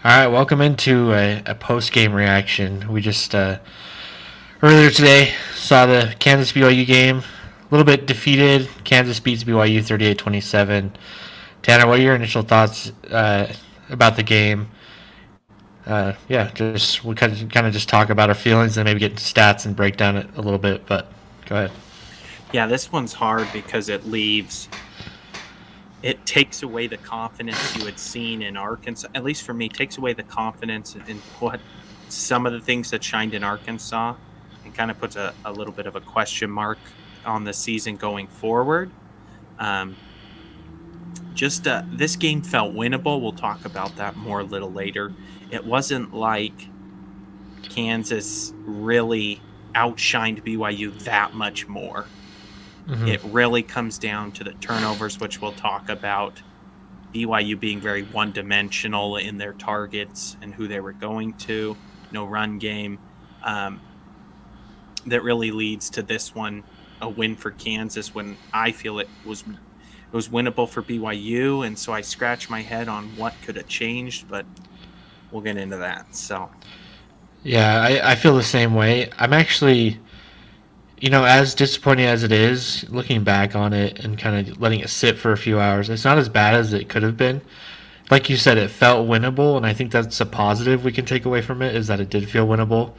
All right, welcome into a post-game reaction. We just earlier today saw the Kansas BYU game. A little bit defeated. Kansas beats BYU 38-27. Tanner, what are your initial thoughts about the game? Yeah, just we kind of just talk about our feelings and maybe get into stats and break down it a little bit. But go ahead. Yeah, this one's hard because it takes away the confidence you had seen in Arkansas. At least for me, takes away the confidence in what some of the things that shined in Arkansas and kind of puts a little bit of a question mark on the season going forward. Um, just this game felt winnable. We'll talk about that more a little later. It wasn't like Kansas really outshined BYU that much more. Mm-hmm. It really comes down to the turnovers, which we'll talk about. BYU being very one-dimensional in their targets and who they were going to. No run game. That really leads to this one, a win for Kansas, when I feel it was winnable for BYU. And so I scratch my head on what could have changed, but we'll get into that. So Yeah, I feel the same way. I'm actually, as disappointing as it is, looking back on it and kind of letting it sit for a few hours, it's not as bad as it could have been. Like you said, it felt winnable, and I think that's a positive we can take away from it is that it did feel winnable.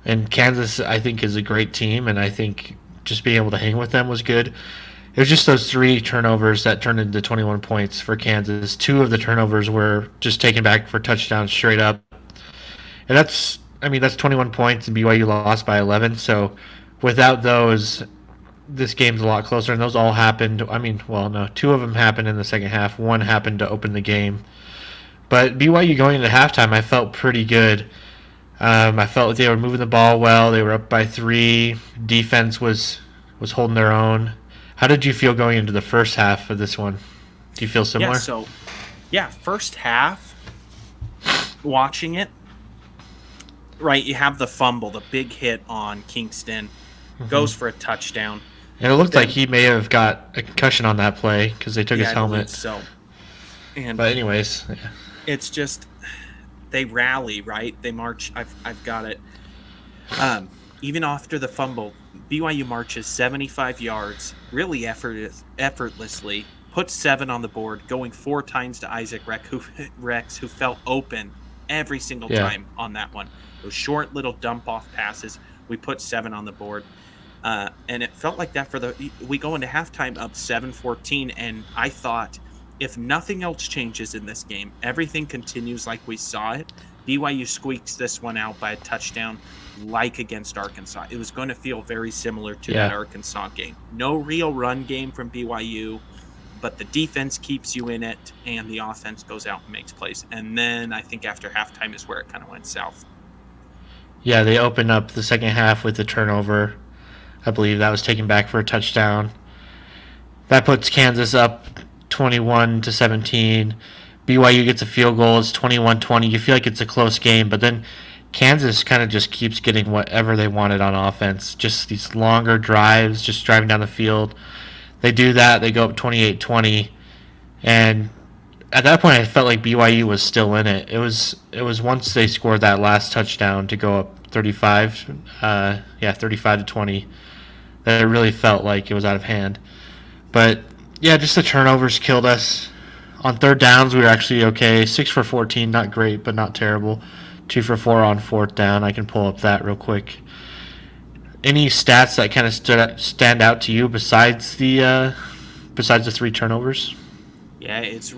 And Kansas, I think, is a great team, and I think just being able to hang with them was good. It was just those three turnovers that turned into 21 points for Kansas. Two of the turnovers were just taken back for touchdowns straight up. And that's 21 points, and BYU lost by 11. So without those, this game's a lot closer, and those all happened. I mean, well, no, two of them happened in the second half. One happened to open the game. But BYU going into halftime, I felt pretty good. I felt like they were moving the ball well. They were up by 3. Defense was holding their own. How did you feel going into the first half of this one? Do you feel yeah, similar? first half, watching it, right, you have the fumble, the big hit on Kingston, goes for a touchdown. And it looked like Then, he may have got a concussion on that play because they took yeah, his I believe helmet. so. And But anyways, yeah. it's just they rally, right? They march. I've got it. Even after the fumble, BYU marches 75 yards, really effortlessly, puts 7 on the board, going 4 times to Isaac Rex, who felt open every single Yeah. time on that one. Those short little dump off passes, we put 7 on the board. And it felt like that we go into halftime up 7-14, and I thought if nothing else changes in this game, everything continues like we saw it. BYU squeaks this one out by a touchdown, like against Arkansas. It was going to feel very similar to that Yeah. Arkansas game. No real run game from BYU, but the defense keeps you in it, and the offense goes out and makes plays. And then I think after halftime is where it kind of went south. Yeah, they opened up the second half with a turnover. I believe that was taken back for a touchdown. That puts Kansas up 21-17. BYU gets a field goal. It's 21-20. You feel like it's a close game, but then Kansas kind of just keeps getting whatever they wanted on offense. Just these longer drives, just driving down the field. They do that. They go up 28-20, and at that point, I felt like BYU was still in it. It was once they scored that last touchdown to go up 35, 35-20, that it really felt like it was out of hand. But yeah, just the turnovers killed us. On third downs, we were actually okay. 6 for 14, not great, but not terrible. 2 for 4 on fourth down. I can pull up that real quick. Any stats that kind of stand out to you besides the 3 turnovers? Yeah, it's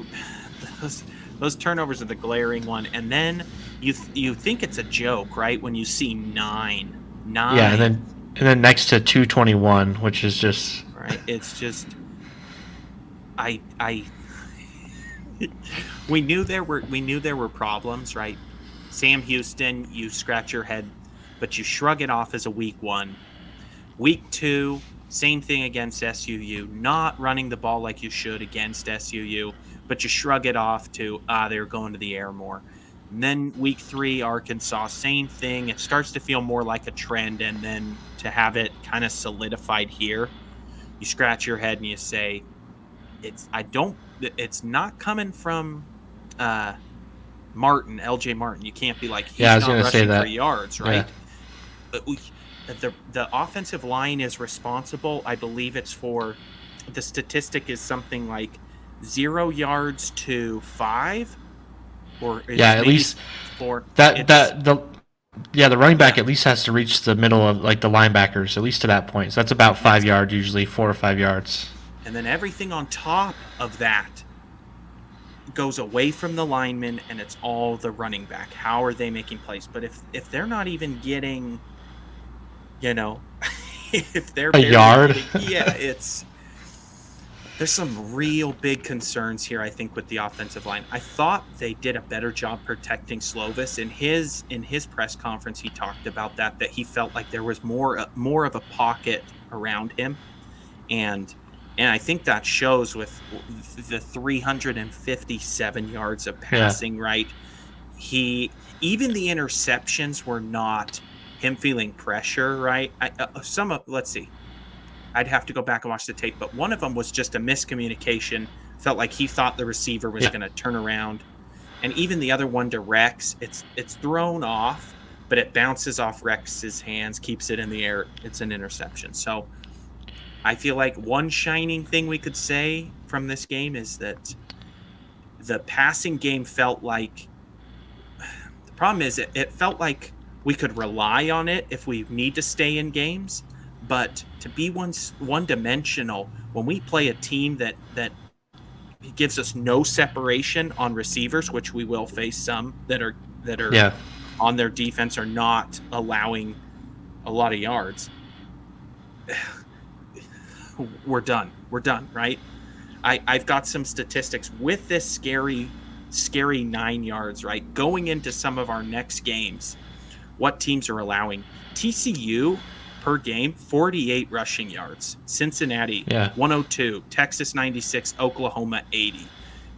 those turnovers are the glaring one, and then you think it's a joke, right? When you see nine, Yeah, and then next to 221, which is just right? It's just I we knew there were problems, right? Sam Houston, you scratch your head, but you shrug it off as a week 1. Week 2, same thing against SUU, not running the ball like you should against SUU, but you shrug it off to they're going to the air more. And then week 3, Arkansas, same thing. It starts to feel more like a trend, and then to have it kind of solidified here, you scratch your head and you say, it's not coming from Martin, LJ Martin. You can't be like, Yeah, I he's was not gonna say rushing for that. yards, Yeah. right? But the offensive line is responsible. I believe it's for the statistic is something like 0 yards to 5, or Yeah, it's at maybe least 4. that It's that the yeah, the running back yeah, at least has to reach the middle of like the linebackers, at least to that point. So that's about and that's 5 yards usually, 4 or 5 yards. and then everything on top of that goes away from the lineman, and it's all the running back. How are they making plays? But if they're not even getting, you know, if they're A barely yard. getting, there's some real big concerns here, I think, with the offensive line. I thought they did a better job protecting Slovis. In his press conference, he talked about that he felt like there was more of a pocket around him, and I think that shows with the 357 yards of Yeah. passing. Right, even the interceptions were not him feeling pressure. Right, let's see. I'd have to go back and watch the tape, but one of them was just a miscommunication. Felt like he thought the receiver was Yeah. going to turn around, and even the other one to Rex, it's thrown off, but it bounces off Rex's hands, keeps it in the air. It's an interception. So I feel like one shining thing we could say from this game is that the passing game felt like the problem is it felt like we could rely on it if we need to stay in games, but to be one dimensional when we play a team that gives us no separation on receivers, which we will face some that are Yeah. on their defense are not allowing a lot of yards. We're done. We're done, right? I've got some statistics with this scary 9 yards, right? Going into some of our next games, what teams are allowing. TCU per game, 48 rushing yards. Cincinnati, Yeah. 102. Texas, 96. Oklahoma, 80.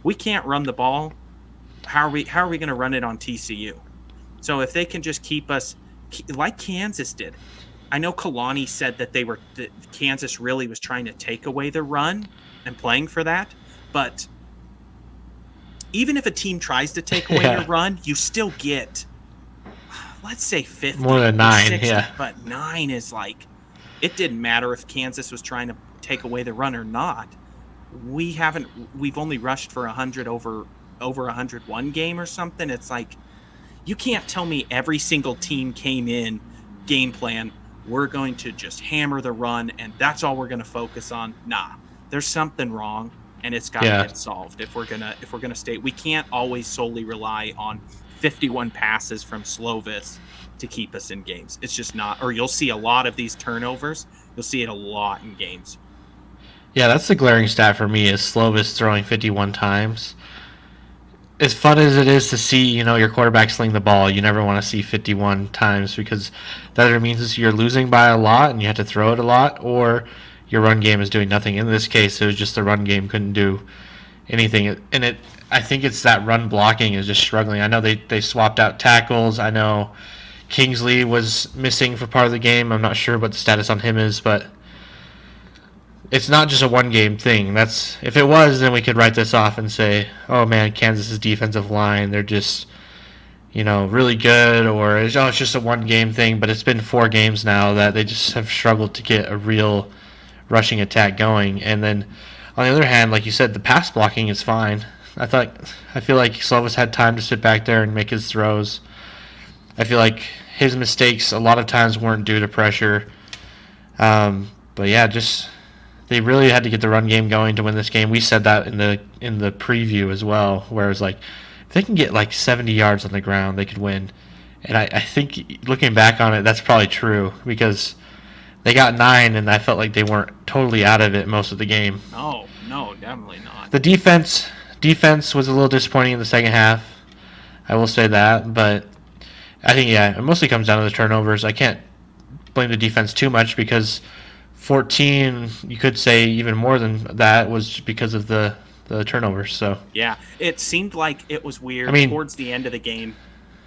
We can't run the ball. How are we going to run it on TCU? So if they can just keep us like Kansas did. I know Kalani said that Kansas really was trying to take away the run and playing for that, but even if a team tries to take away your Yeah. run, you still get, let's say, 50 More than or 9. 60, Yeah. but 9 is like, it didn't matter if Kansas was trying to take away the run or not. We've only rushed for 100 over 101 game or something. It's like, you can't tell me every single team came in game plan, we're going to just hammer the run and that's all we're going to focus on. Nah, there's something wrong, and it's got to Yeah. get solved if we're gonna stay. We can't always solely rely on 51 passes from Slovis to keep us in games. It's just not. Or you'll see a lot of these turnovers. You'll see it a lot in games. Yeah, that's the glaring stat for me is Slovis throwing 51 times. As fun as it is to see, your quarterback sling the ball, you never want to see 51 times because that either means you're losing by a lot and you have to throw it a lot, or your run game is doing nothing. In this case, it was just the run game couldn't do anything, and I think it's that run blocking is just struggling. I know they swapped out tackles. I know Kingsley was missing for part of the game. I'm not sure what the status on him is, but it's not just a one game thing. That's if it was, then we could write this off and say, "Oh man, Kansas's defensive line, they're just, really good," or it's just a one game thing. But it's been 4 games now that they just have struggled to get a real rushing attack going. And then on the other hand, like you said, the pass blocking is fine. I feel like Slovis had time to sit back there and make his throws. I feel like his mistakes a lot of times weren't due to pressure. But yeah, just they really had to get the run game going to win this game. We said that in the preview as well, where it was like if they can get like 70 yards on the ground, they could win. And I think looking back on it, that's probably true because they got 9, and I felt like they weren't totally out of it most of the game. No, definitely not. The defense was a little disappointing in the second half. I will say that, but I think it mostly comes down to the turnovers. I can't blame the defense too much because 14, you could say even more than that, was because of the turnovers. So Yeah, it seemed like it was weird. I mean, Towards the end of the game,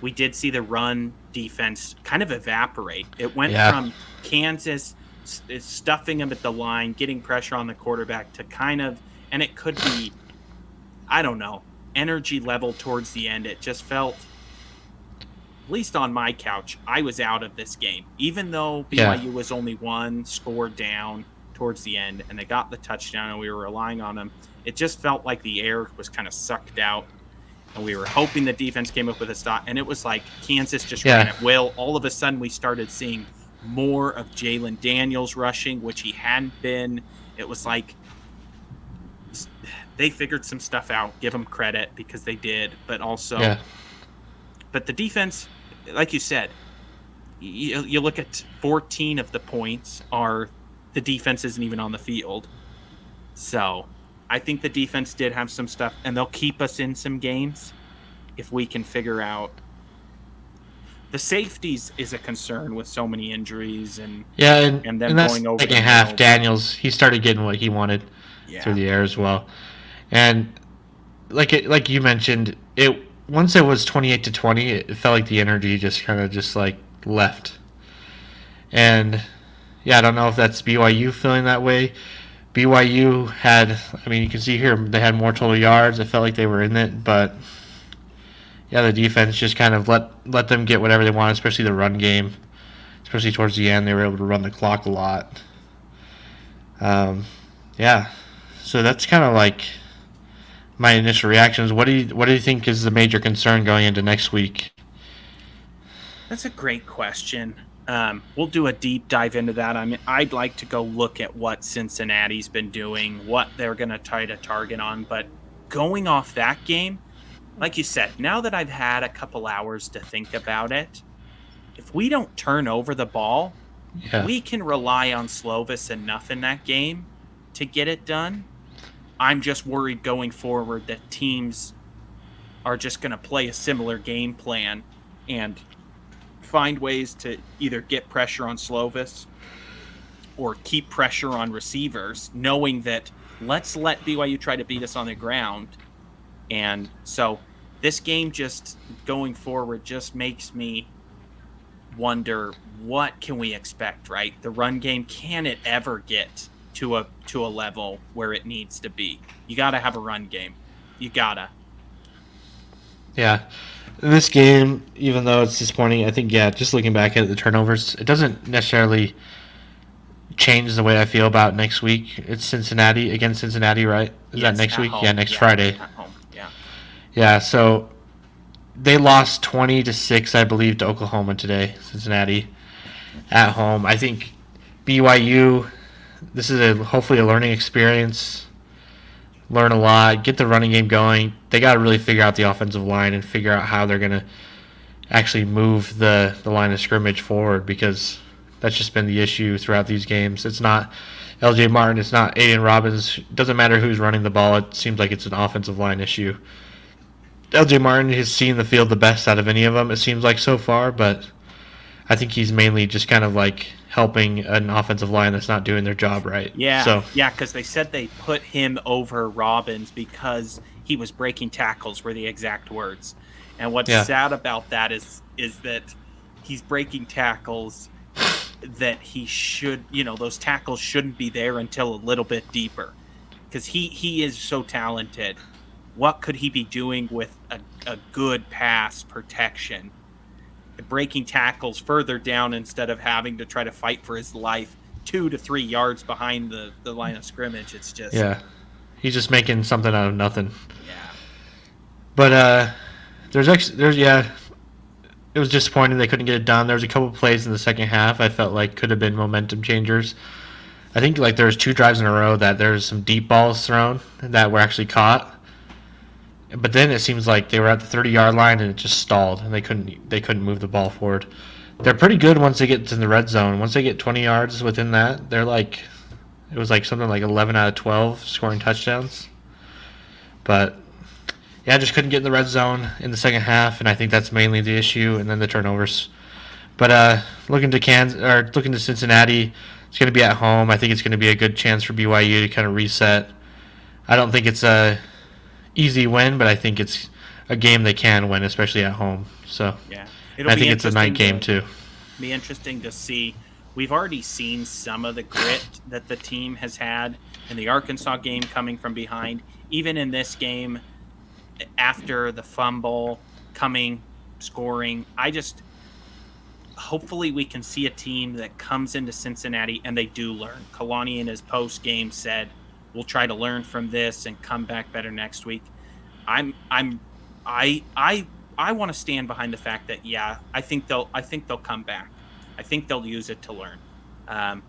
we did see the run defense kind of evaporate. It went yeah, from Kansas stuffing them at the line, getting pressure on the quarterback, to kind of, and it could be, I don't know, energy level towards the end, it just felt, at least on my couch, I was out of this game. Even though Yeah. BYU was only one score down towards the end and they got the touchdown and we were relying on them, it just felt like the air was kind of sucked out. And we were hoping the defense came up with a stop. And it was like Kansas just ran Yeah. at will. All of a sudden, we started seeing more of Jalen Daniels rushing, which he hadn't been. It was like they figured some stuff out. Give them credit because they did. But also, Yeah. but the defense, like you said, you look at 14 of the points are the defense isn't even on the field. So I think the defense did have some stuff, and they'll keep us in some games if we can figure out. The safeties is a concern with so many injuries and Yeah, them and that's going over second the half. middle. Daniels, he started getting what he wanted through the air as well, and like you mentioned, it once it was 28-20, it felt like the energy just kind of just like left, and yeah, I don't know if that's BYU feeling that way. BYU had, I mean, you can see here they had more total yards. It felt like they were in it, but yeah, the defense just kind of let them get whatever they want, especially the run game. Especially towards the end, they were able to run the clock a lot. Yeah, so that's kind of like my initial reactions. What do you think is the major concern going into next week? That's a great question. We'll do a deep dive into that. I mean, I'd like to go look at what Cincinnati's been doing, what they're going to try to target on. But going off that game, like you said, now that I've had a couple hours to think about it, if we don't turn over the ball, Yeah, we can rely on Slovis enough in that game to get it done. I'm just worried going forward that teams are just going to play a similar game plan and find ways to either get pressure on Slovis or keep pressure on receivers, knowing that let's let BYU try to beat us on the ground. And so this game just going forward just makes me wonder, what can we expect, right? The run game, can it ever get to a level where it needs to be? You got to have a run game. You got to. yeah. In this game, even though it's disappointing, I think just looking back at the turnovers, it doesn't necessarily change the way I feel about next week. It's Cincinnati against Cincinnati, right? Is that next week? Home. Yeah, next Friday. At home. Yeah. Yeah, so they lost 20-6, I believe, to Oklahoma today. Cincinnati at home. I think BYU. This is hopefully a learning experience. Learn a lot. Get the running game going. They got to really figure out the offensive line and figure out how they're going to actually move the line of scrimmage forward, because that's just been the issue throughout these games. It's not LJ Martin. It's not Aiden Robbins. It doesn't matter who's running the ball. It seems like it's an offensive line issue. LJ Martin has seen the field the best out of any of them, it seems like, so far, but I think he's mainly just kind of like helping an offensive line that's not doing their job right. Yeah, because they said they put him over Robbins because he was breaking tackles, were the exact words. And what's sad about that is that he's breaking tackles that he should, those tackles shouldn't be there until a little bit deeper, because he is so talented. What could he be doing with a good pass protection? Breaking tackles further down instead of having to try to fight for his life 2 to 3 yards behind the line of scrimmage. It's just... Yeah. He's just making something out of nothing. Yeah. But it was disappointing they couldn't get it done. There was a couple plays in the second half I felt like could have been momentum changers. I think like there was 2 drives in a row that there was some deep balls thrown that were actually caught. But then it seems like they were at the 30-yard line and it just stalled and they couldn't move the ball forward. They're pretty good once they get to the red zone. Once they get 20 yards within that, they're like, it was like something like 11 out of 12 scoring touchdowns. But yeah, just couldn't get in the red zone in the second half, and I think that's mainly the issue, and then the turnovers. But looking to Cincinnati, it's going to be at home. I think it's going to be a good chance for BYU to kind of reset. I don't think it's a easy win, but I think it's a game they can win, especially at home. So yeah, I think it's a night game too. Be interesting to see. We've already seen some of the grit that the team has had in the Arkansas game, coming from behind. Even in this game, after the fumble, scoring. Hopefully we can see a team that comes into Cincinnati and they do learn. Kalani in his post game said, "We'll try to learn from this and come back better next week." I want to stand behind the fact that I think they'll come back. I think they'll use it to learn.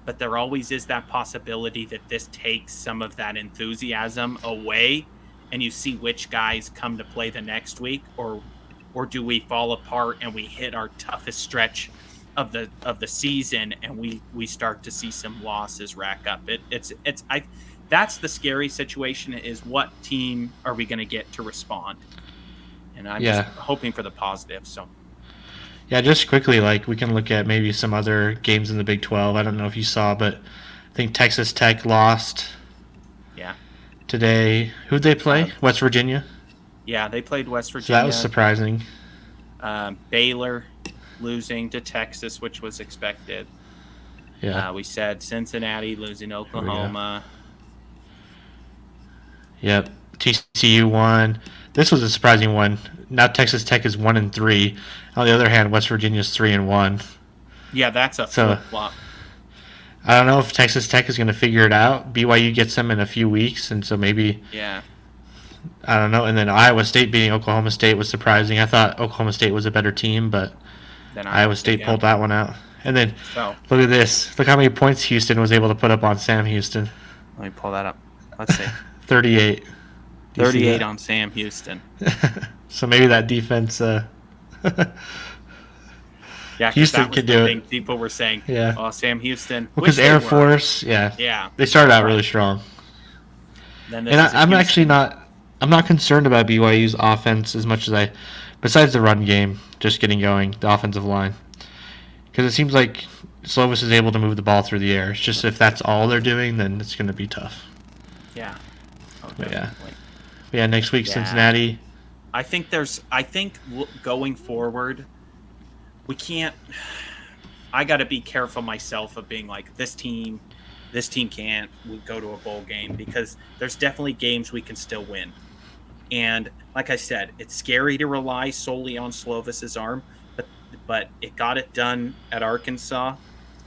But there always is that possibility that this takes some of that enthusiasm away, and you see which guys come to play the next week, or do we fall apart and we hit our toughest stretch of the season and we start to see some losses rack up. That's the scary situation, is what team are we going to get to respond? And I'm just hoping for the positive. So yeah, just quickly, like, we can look at maybe some other games in the Big 12. I don't know if you saw, but I think Texas Tech lost today. Who'd they play? West Virginia? Yeah, they played West Virginia. So that was surprising. Baylor losing to Texas, which was expected. Yeah. We said Cincinnati losing to Oklahoma. Yep. TCU won. This was a surprising one. Now Texas Tech is 1-3. On the other hand, West Virginia is 3-1. Yeah, that's a flip-flop. I don't know if Texas Tech is going to figure it out. BYU gets them in a few weeks, and so maybe. Yeah. I don't know. And then Iowa State beating Oklahoma State was surprising. I thought Oklahoma State was a better team, but then Iowa State pulled that one out. And then look at this. Look how many points Houston was able to put up on Sam Houston. Let me pull that up. Let's see. 38. 38 on Sam Houston. So maybe that defense. Yeah, Houston could do it. People were saying, Sam Houston. Because Air Force, they started out really strong. And I'm actually not. I'm not concerned about BYU's offense as much as besides the run game, just getting going, the offensive line. Because it seems like Slovis is able to move the ball through the air. It's just if that's all they're doing, then it's going to be tough. Yeah. Yeah, next week, Cincinnati. I think going forward, we can't. I got to be careful myself of being like, this team can't go to a bowl game, because there's definitely games we can still win. And like I said, it's scary to rely solely on Slovis's arm, but it got it done at Arkansas,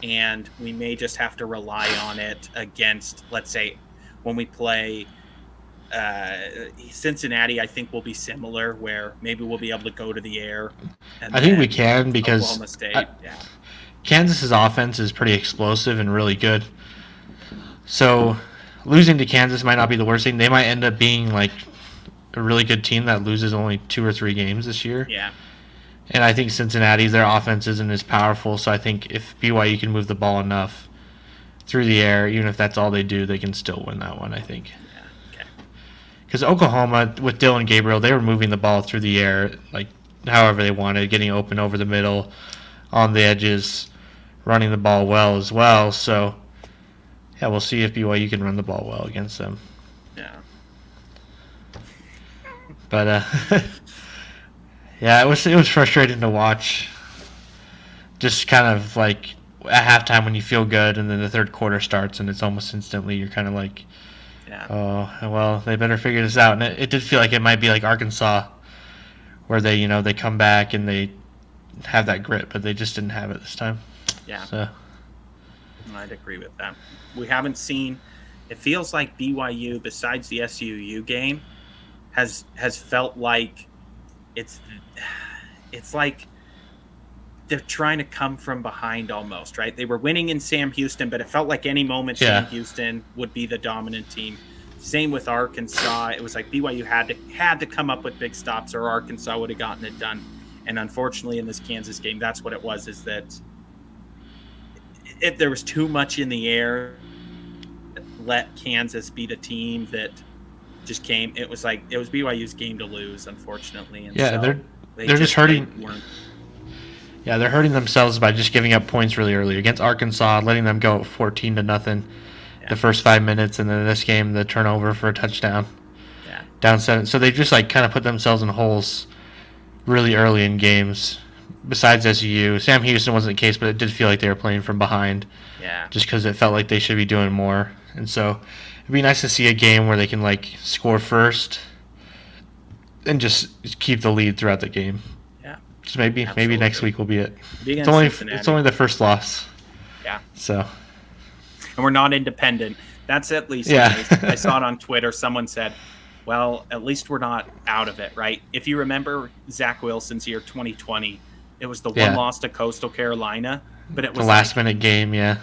and we may just have to rely on it against, let's say, when we play Cincinnati. I think will be similar, where maybe we'll be able to go to the air. I think we can, because Oklahoma State, Kansas's offense is pretty explosive and really good. So losing to Kansas might not be the worst thing. They might end up being like a really good team that loses only 2 or 3 games this year. Yeah. And I think Cincinnati's, their offense isn't as powerful, so I think if BYU can move the ball enough through the air, even if that's all they do, they can still win that one, I think. Yeah, okay. Because Oklahoma, with Dylan Gabriel, they were moving the ball through the air like however they wanted, getting open over the middle, on the edges, running the ball well as well. So, yeah, we'll see if BYU can run the ball well against them. Yeah. But yeah, it was frustrating to watch. Just kind of like at halftime when you feel good, and then the third quarter starts, and it's almost instantly you're kind of like, oh well, they better figure this out. And it did feel like it might be like Arkansas, where they come back and they have that grit, but they just didn't have it this time. Yeah. So I'd agree with that. We haven't seen. It feels like BYU, besides the SUU game, has felt like it's like they're trying to come from behind almost, right? They were winning in Sam Houston, but it felt like any moment Sam Houston would be the dominant team. Same with Arkansas. It was like BYU had to come up with big stops, or Arkansas would have gotten it done. And unfortunately, in this Kansas game, that's what it was. Is that there was too much in the air. Let Kansas be the team that just came. It was BYU's game to lose, unfortunately. And they're just hurting. Yeah, they're hurting themselves by just giving up points really early against Arkansas, letting them go 14-0 the first 5 minutes, and then this game the turnover for a touchdown. Yeah, down 7. So they just kind of put themselves in holes really early in games. Besides SU, Sam Houston wasn't the case, but it did feel like they were playing from behind. Yeah, just because it felt like they should be doing more. And so it'd be nice to see a game where they can score first and just keep the lead throughout the game. Yeah, Just maybe absolutely. next week will be it. Be It's against only Cincinnati. the first loss. Yeah, So and we're not independent. That's at least yeah. nice. I saw it on Twitter. Someone said, "Well, at least we're not out of it, right?" If you remember Zach Wilson's year 2020, it was the one Yeah. loss to Coastal Carolina, but it The was last like minute game, yeah.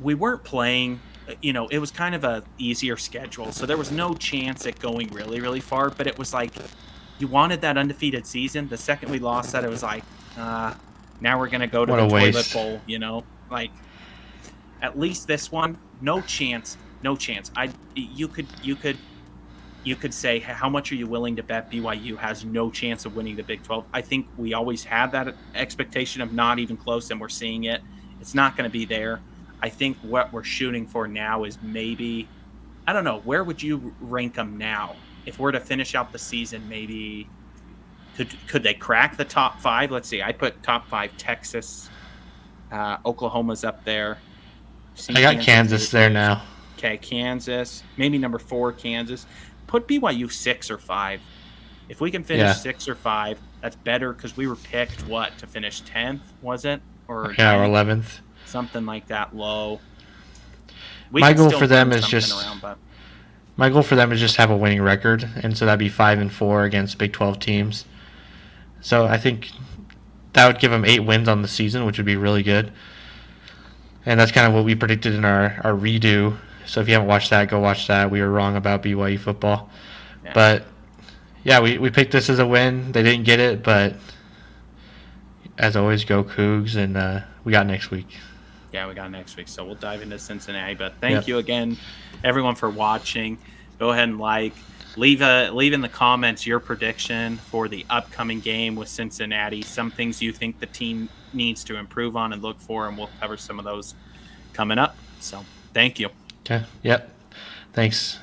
we weren't playing. It was kind of a easier schedule, so there was no chance at going really, really far. But it was like you wanted that undefeated season. The second we lost that, it was like, now we're gonna go to What the a toilet waste. bowl. Like at least this one, no chance, no chance. You could say, how much are you willing to bet BYU has no chance of winning the Big 12? I think we always had that expectation of not even close, and we're seeing it. It's not going to be there. I think what we're shooting for now is maybe, I don't know, where would you rank them now? If we're to finish out the season, maybe could they crack the top 5? Let's see. I put top 5 Texas, Oklahoma's up there. I got Kansas there now. Okay, Kansas. Maybe number 4, Kansas. Put BYU 6 or 5. If we can finish 6 or 5, that's better because we were picked, to finish 10th, was it? Or Or 9th? 11th. Something like that low. My goal for them is just have a winning record, and so that'd be 5-4 against Big 12 teams. So I think that would give them 8 wins on the season, which would be really good. And that's kind of what we predicted in our redo. So if you haven't watched that, go watch that. We were wrong about BYU football. Yeah. But, yeah, we picked this as a win. They didn't get it, but as always, go Cougs, and we got next week. Yeah, we got next week. So we'll dive into Cincinnati. But thank you again, everyone, for watching. Go ahead and leave in the comments your prediction for the upcoming game with Cincinnati. Some things you think the team needs to improve on and look for, and we'll cover some of those coming up. So thank you. Okay. Yep. Thanks.